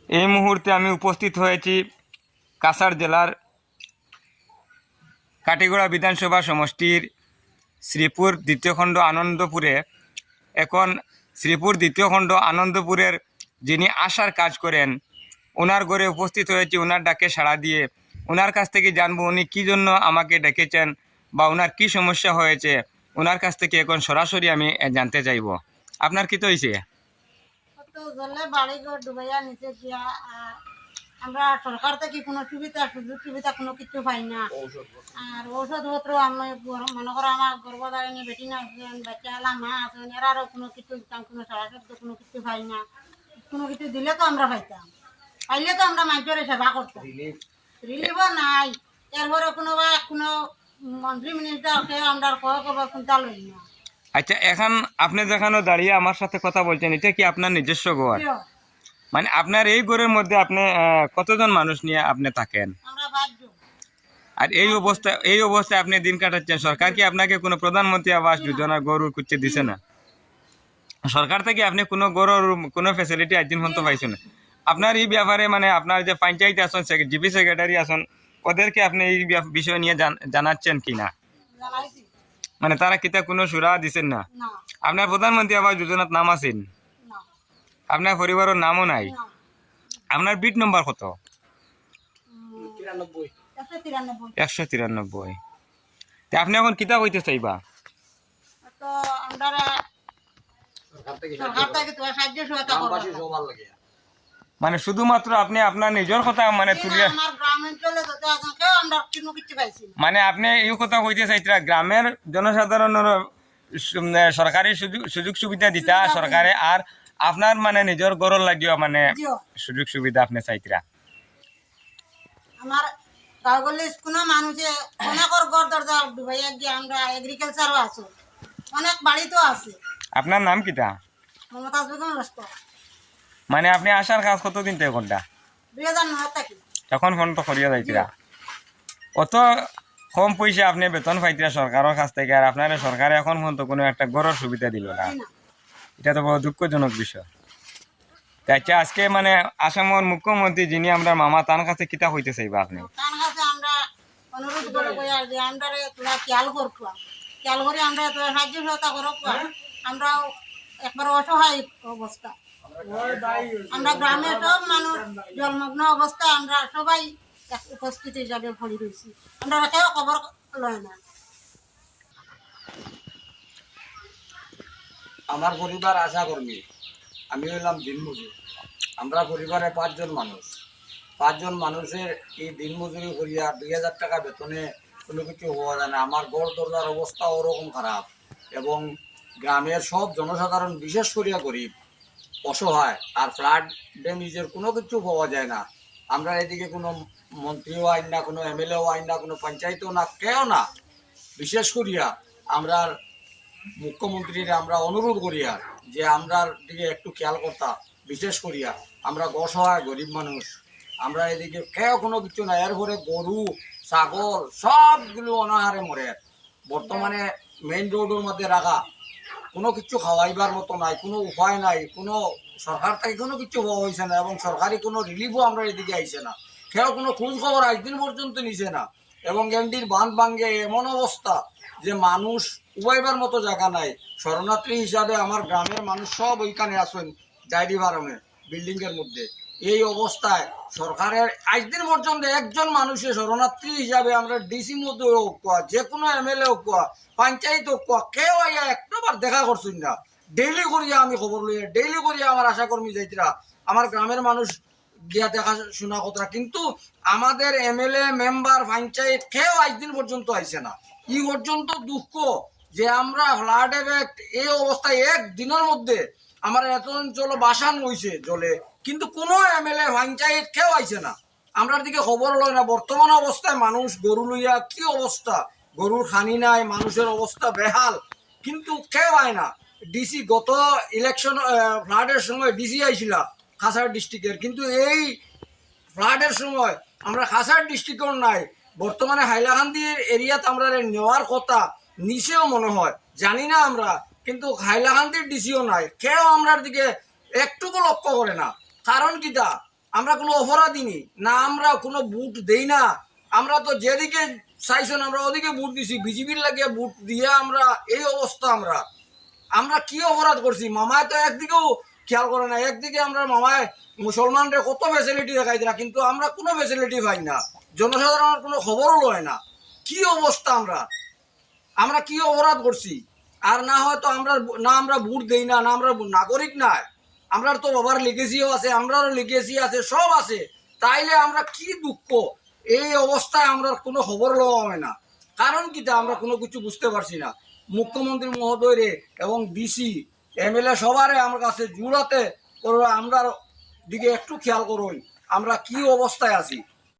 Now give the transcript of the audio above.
এই মুহূর্তে আমি উপস্থিত হয়েছি কাছাড় জেলার কাটিগড়া বিধানসভা সমষ্টির শ্রীপুর দ্বিতীয় খণ্ড আনন্দপুরে। এখন শ্রীপুর দ্বিতীয় খণ্ড আনন্দপুরের যিনি আশার কাজ করেন ওনার ঘরে উপস্থিত হয়েছি, ওনার ডাকে সাড়া দিয়ে ওনার কাছ থেকে জানবো উনি কী জন্য আমাকে ডেকেছেন বা ওনার কী সমস্যা হয়েছে। ওনার কাছ থেকে এখন সরাসরি আমি জানতে চাইব। আপনার কী তো হয়েছে? বাড়িঘর ডুবাইয়া নিচে দিয়া আমরা সরকার থেকে কোনো সুযোগ সুবিধা কোনো কিছু পাই না। আর ঔষধপত্র আমি মনে করো আমার গর্ভধারিণী বেটি না আছেন, বাচ্চা আলা মা আছেন, এরারও কোনো কিছু কোনো সারাশব্দ কোনো কিছু পাই না। কোনো কিছু দিলে তো আমরা পাইতাম, পাইলে তো আমরা মানুষের সেবা করতাম। রিলিফও নাই, এরপরে কোনো মন্ত্রী মিনিস্টারকে আমরা খবর চিন্তা লই না। আচ্ছা, এখন আপনি যেখানে দাঁড়িয়ে আমার সাথে কথা বলছেন, এটা কি আপনার নিজস্ব ঘর? মানে আপনার এই ঘরের মধ্যে আপনি কতজন মানুষ নিয়ে আপনি থাকেন? আমরা 5 জন। আর এই অবস্থায় আপনি দিন কাটাচ্ছেন। সরকার কি আপনাকে কোনো প্রধানমন্ত্রী আবাস যোজনা গরুর কুচ্ছে দিছে না? সরকার থেকে আপনি কোনো গরুর কোনো ফ্যাসিলিটি আজ দিন পর্যন্ত পাইছেন না? আপনার এই ব্যাপারে মানে আপনার যে পঞ্চায়েত আসন, জিপি সেক্রেটারি আসন, ওদেরকে আপনি এই বিষয় নিয়ে জানাচ্ছেন কি না? জানাইছি মানে তারা কিতা কোনো সুরা দিচ্ছেন না? না। আপনার প্রধানমন্ত্রী আবাস যোজনার নাম আছেন? না। আপনার পরিবারের নামও নাই? না। আপনার বিট নম্বর কত? 193। 193। আপনি এখন কিতা কইতে চাইবা? তো আমরা সরকার থেকে তো সাহায্য সহায়তা করবে। মানে শুধুমাত্র আপনি আপনার নিজের কথা মানে তুলিয়া, আমার গ্রামাঞ্চলে যত আছে কেউ আমরা কোনো কিছু পাইছি না। মানে আপনি এই কথা কইতে চাইছিলা গ্রামের জনসাধারণের সরকারি সুযোগ সুবিধা দিতা সরকারে, আর আপনার মানে নিজের গরর লাগিও মানে সুযোগ সুবিধা আপনি চাইছিলা। আমার গাঁও গলে কোনো মানুষে অনেকের ঘর দরজা ডুবাইয়া গিয়ে আমরা এগ্রিকালচারও আছে, অনেক বাড়ি তো আছে। আপনার নাম কিটা? মমতাজ বেগম লস্কর। মানে আপনি আসার কাজ কতদিন থেকে কোনটা? 2009 থেকে। তখন ফোন তো করিয়া যাইছিলা। অত কম পয়সা আপনি বেতন পাইছিলা সরকারের কাছ থেকে, আর আপনার সরকারে এখন পর্যন্ত কোনো একটা গড়ের সুবিধা দিল না। এটা তো বড় দুঃখজনক বিষয়। আচ্ছা, আজকে মানে আসামের মুখ্যমন্ত্রী যিনি আমরা মামা, তার কাছে কিতা হইতে চাইবা আপনি? তার কাছে আমরা অনুরোধ করবো যে আমরা তোরা খেয়াল করবা, খেয়াল করে আমরা তোরা সাহায্য সহায়তা করবা। আমরা একবার অসহায় অবস্থা, আমরা গ্রামের সব মানুষ জলমগ্ন অবস্থায় আমরা সবাই উপস্থিত হিসাবে ভরি রয়েছি, আমরা কেউ খবর লয় না। আমার পরিবার আশা কর্মী, আমি হইলাম দিনমজুর। আমরা পরিবারে 5 জন মানুষ। 5 জন মানুষের এই দিনমজুরি করিয়া 2000 টাকা বেতনে কোনো কিছু হওয়া যায় না। আমার ঘর দরজার অবস্থা ওরকম খারাপ, এবং গ্রামের সব জনসাধারণ বিশেষ করিয়া গরিব, অসহায়, আর ফ্লাড ড্যামেজের কোনো কিছু পাওয়া যায় না। আমরা এদিকে কোনো মন্ত্রীও আইন না, কোনো এমএলএও আইন না, কোনো পঞ্চায়েতও না, কেউ না। বিশেষ করিয়া আমরা মুখ্যমন্ত্রীর আমরা অনুরোধ করিয়া যে আমরা দিকে একটু খেয়াল করতা। বিশেষ করিয়া আমরা অসহায় গরিব মানুষ, আমরা এদিকে কেউ কোনো কিছু না। এর ঘরে গরু ছাগল সবগুলো অনাহারে মরে। বর্তমানে মেইন রোডের মধ্যে রাখা, কোনো কিছু খাওয়াইবার মতো নাই, কোনো উপায় নাই, কোনো সরকার থেকে কোনো কিছু হওয়া হয়েছে না, এবং সরকারি কোনো রিলিফও আমরা এদিকে আইছে না। কেউ কোনো খোঁজ খবর একদিন পর্যন্ত নিছে না। এবং এনডির বাঁধ ভাঙ্গে এমন অবস্থা যে মানুষ উবাইবার মতো জায়গা নাই। শরণার্থী হিসাবে আমার গ্রামের মানুষ সব ওইখানে আসেন ডায়েরি ফার্মে বিল্ডিং এর মধ্যে। এই অবস্থায় সরকারের আজদিন পর্যন্ত একজন মানুষের শরণার্থী হিসাবে আমরা ডিসি মধ্যে হোক, যে কোনো এমএলএ হোক, পঞ্চায়েত হোক, কেউ আইয়া একটাবার দেখা করছেন না। ডেইলি করিয়া আমি খবর লইয়া, ডেইলি করিয়া আমার আশাকর্মী যাইতরা, আমার গ্রামের মানুষ গিয়া দেখাশোনা কথা, কিন্তু আমাদের এমএলএ মেম্বার পঞ্চায়েত কেউ আজদিন পর্যন্ত আইছে না। এই পর্যন্ত দুঃখ যে আমরা ফ্লাড এফেক্ট এই অবস্থায় একদিনের মধ্যে আমার এত অঞ্চল বাসান হয়েছে জলে, কিন্তু কোনো এমএলএ পঞ্চায়েত কেউ আইছে না। আমরার দিকে খবর লয় না। বর্তমান অবস্থায় মানুষ গরু লইয়া কি অবস্থা, গরুর খানি নাই, মানুষের অবস্থা বেহাল, কিন্তু কেউ আয় না। ডিসি গত ইলেকশন ফ্লাডের সময় ডিসি আইছিল কাছাড় ডিস্ট্রিক্টের, কিন্তু এই ফ্লাডের সময় আমরা কাছাড় ডিস্ট্রিক্টর নাই। বর্তমানে হাইলাকান্দির এরিয়াতে আমরা নেওয়ার কথা, নিচেও মনে হয় জানি না আমরা, কিন্তু হাইলাকান্দির ডিসিও নাই। কেউ আমরার দিকে একটুকু লক্ষ্য করে না। কারণ কিটা, আমরা কোনো অপরাধী নি না, আমরা কোনো বুট দেই না। আমরা তো যেদিকে চাইছেন আমরা ওদিকে বুট দিছি, বিজেপির লাগিয়ে বুট দিয়ে আমরা এই অবস্থা। আমরা কি অপরাধ করছি? মামায় তো একদিকেও খেয়াল করে না, একদিকে আমরা মামায় মুসলমানদের কত ফেসিলিটি দেখাই দিলা, কিন্তু আমরা কোনো ফেসিলিটি পাই না, জনসাধারণের কোনো খবরও লয় না। কি অবস্থা? আমরা কি অপরাধ করছি? আর না হয়তো আমরা ভোট দেই না, না আমরা নাগরিক নাই, আমরার তো বাবার লিগেসিও আছে, আমরারও লিগেসি আছে, সব আছে, তাইলে আমরা কি দুঃখ? এই অবস্থায় আমরা কোনো খবর লওয়া হয় না, কারণ কিটা আমরা কোনো কিছু বুঝতে পারছি না। মুখ্যমন্ত্রী মহোদয় এবং ডিসি এমএলএ সবারে আমার কাছে জুড়াতে আমরা দিকে একটু খেয়াল করুন, আমরা কি অবস্থায় আছি।